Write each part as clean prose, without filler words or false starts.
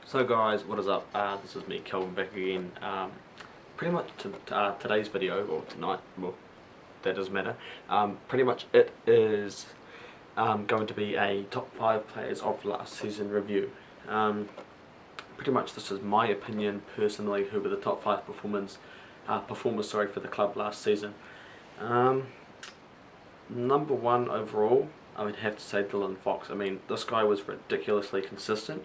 So guys, what is up? This is me, Kelvin, back again. Pretty much today's video, or tonight, well, that doesn't matter. Pretty much it is going to be a top 5 players of last season review. Pretty much this is my opinion personally, who were the top 5 performers for the club last season. Number 1 overall, I would have to say Dylan Fox. I mean, this guy was ridiculously consistent.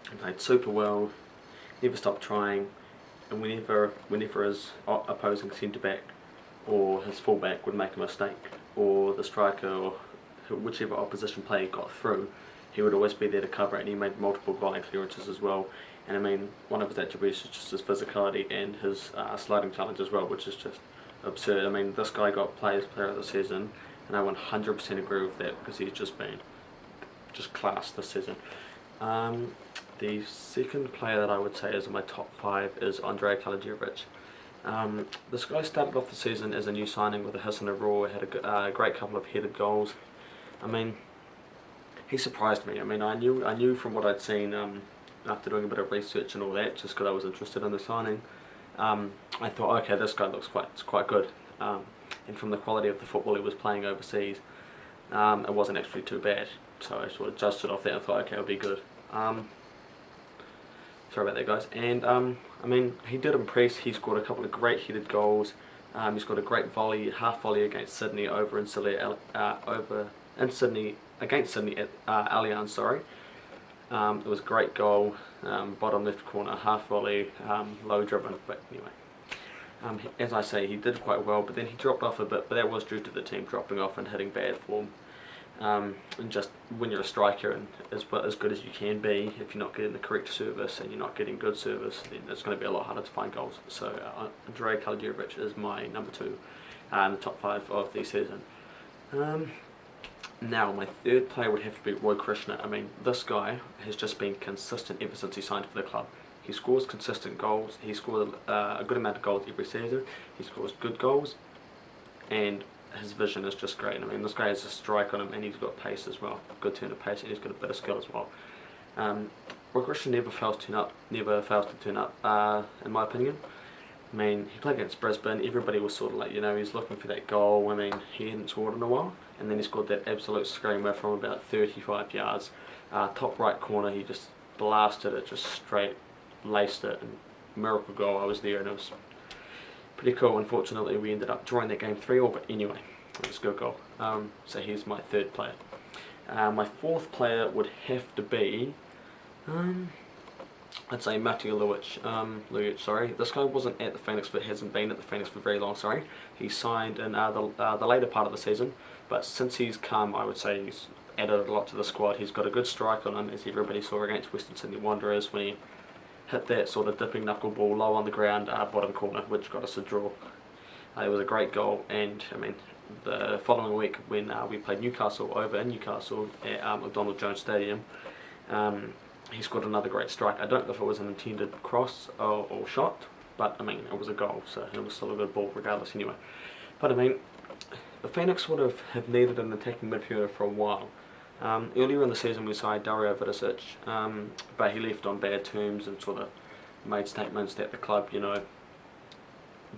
He played super well, never stopped trying, and whenever his opposing centre back or his full back would make a mistake, or the striker or whichever opposition player got through, he would always be there to cover it, and he made multiple volley clearances as well. And I mean, one of his attributes is just his physicality and his sliding challenge as well, which is just absurd. I mean, this guy got player of the season, and I 100% agree with that, because he's just been class this season. The second player that I would say is in my top 5 is Andrei Kalijevic. This guy started off the season as a new signing with a hiss and a roar, had a great couple of headed goals. I mean, he surprised me. I mean, I knew from what I'd seen after doing a bit of research and all that, just because I was interested in the signing. I thought, okay, this guy looks quite good. And from the quality of the football he was playing overseas, it wasn't actually too bad. So I sort of judged it off that and thought, okay, it'll be good. Sorry about that, guys. And I mean, he did impress. He scored a couple of great headed goals. He scored a great half volley against Sydney against Sydney at Allianz. Sorry. It was a great goal. Bottom left corner, half volley, low driven. But anyway, as I say, he did quite well. But then he dropped off a bit. But that was due to the team dropping off and hitting bad form. And just when you're a striker and as good as you can be, if you're not getting the correct service and you're not getting good service, then it's going to be a lot harder to find goals. So Andrei Kalijevic is my number 2 in the top 5 of the season. Now my third player would have to be Roy Krishna. I mean, this guy has just been consistent ever since he signed for the club. He scores consistent goals. He scores a good amount of goals every season. He scores good goals, and his vision is just great. I mean, this guy has a strike on him, and he's got pace as well. Good turn of pace, and he's got a bit of skill as well. Roy Krishna never fails to turn up, in my opinion. I mean, he played against Brisbane. Everybody was sort of like, he's looking for that goal. I mean, he hadn't scored in a while, and then he scored that absolute screamer from about 35 yards. Top right corner, he just blasted it, just straight laced it, and miracle goal. I was there, and it was pretty cool. Unfortunately, we ended up drawing that game 3-3, but anyway, it was a good goal. So he's my third player. My fourth player would have to be, I'd say Mateo Lujic, sorry. This guy wasn't at the Phoenix, but hasn't been at the Phoenix for very long, sorry. He signed in the later part of the season, but since he's come, I would say he's added a lot to the squad. He's got a good strike on him, as everybody saw against Western Sydney Wanderers when he hit that sort of dipping knuckle ball low on the ground, bottom corner, which got us a draw. It was a great goal, and I mean, the following week when we played Newcastle over in Newcastle at McDonald Jones Stadium, he scored another great strike. I don't know if it was an intended cross or shot, but I mean, it was a goal, so it was still a good ball regardless anyway. But I mean, the Phoenix would have needed an attacking midfielder for a while. Earlier in the season we signed Dario Vidicic, but he left on bad terms and sort of made statements that the club,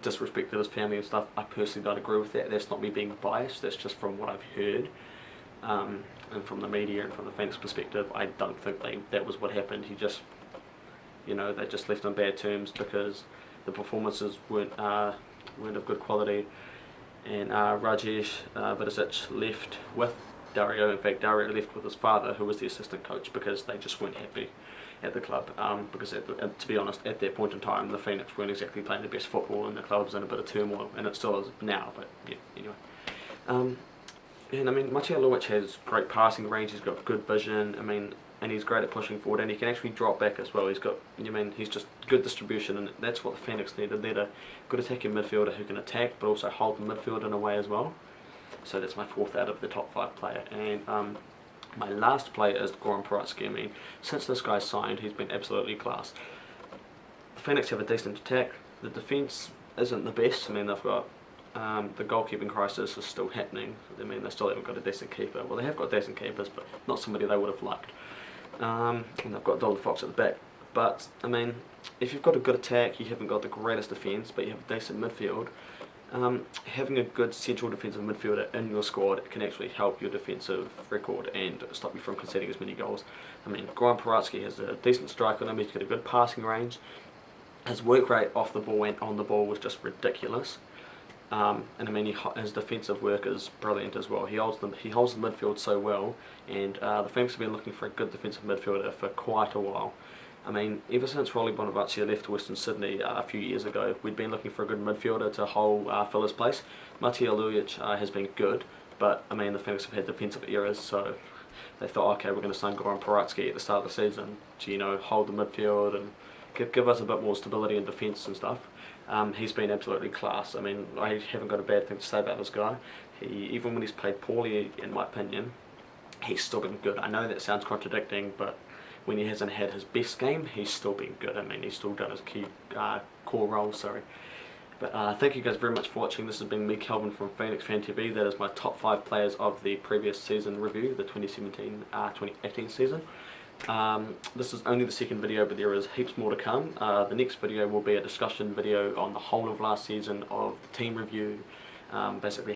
disrespected his family and stuff. I personally don't agree with that. That's not me being biased, that's just from what I've heard. And from the media and from the Phoenix perspective, I don't think that was what happened. He just, they just left on bad terms because the performances weren't of good quality. And Rajesh Vidicic left with Dario. In fact, Dario left with his father, who was the assistant coach, because they just weren't happy at the club. Because to be honest, at that point in time, the Phoenix weren't exactly playing the best football, and the club was in a bit of turmoil, and it still is now. But yeah, anyway. And I mean, Mateo Lujic has great passing range. He's got good vision. I mean, and he's great at pushing forward, and he can actually drop back as well. He's got, he's just good distribution, and that's what the Phoenix needed. They had a good attacking midfielder who can attack, but also hold the midfield in a way as well. So that's my fourth out of the top 5 player. And my last player is Goran Paratsky. I mean, since this guy signed, he's been absolutely class. The Phoenix have a decent attack. The defence isn't the best. I mean, they've got the goalkeeping crisis is still happening. I mean, they still haven't got a decent keeper. Well, they have got decent keepers, but not somebody they would have liked. and they've got Dylan Fox at the back. But I mean, if you've got a good attack, you haven't got the greatest defence, but you have a decent midfield. Having a good central defensive midfielder in your squad can actually help your defensive record and stop you from conceding as many goals. I mean, Goran Paratsky has a decent strike on him, he's got a good passing range. His work rate off the ball and on the ball was just ridiculous. And I mean, his defensive work is brilliant as well. He holds the midfield so well, and the Phoenix have been looking for a good defensive midfielder for quite a while. I mean, ever since Rolly Bonavazzi left Western Sydney a few years ago, we'd been looking for a good midfielder to fill his place. Matija Lujic has been good, but I mean, the Phoenix have had defensive errors, so they thought, okay, we're going to sign Goran Paratsky at the start of the season to, you know, hold the midfield and give us a bit more stability in defence and stuff. He's been absolutely class. I mean, I haven't got a bad thing to say about this guy. Even when he's played poorly, in my opinion, he's still been good. I know that sounds contradicting, but when he hasn't had his best game, he's still been good. I mean, he's still done his key core role, sorry. But thank you guys very much for watching. This has been me, Kelvin, from Phoenix Fan TV. That is my top 5 players of the previous season review, the 2017-2018 season. This is only the second video, but there is heaps more to come. The next video will be a discussion video on the whole of last season of the team review, basically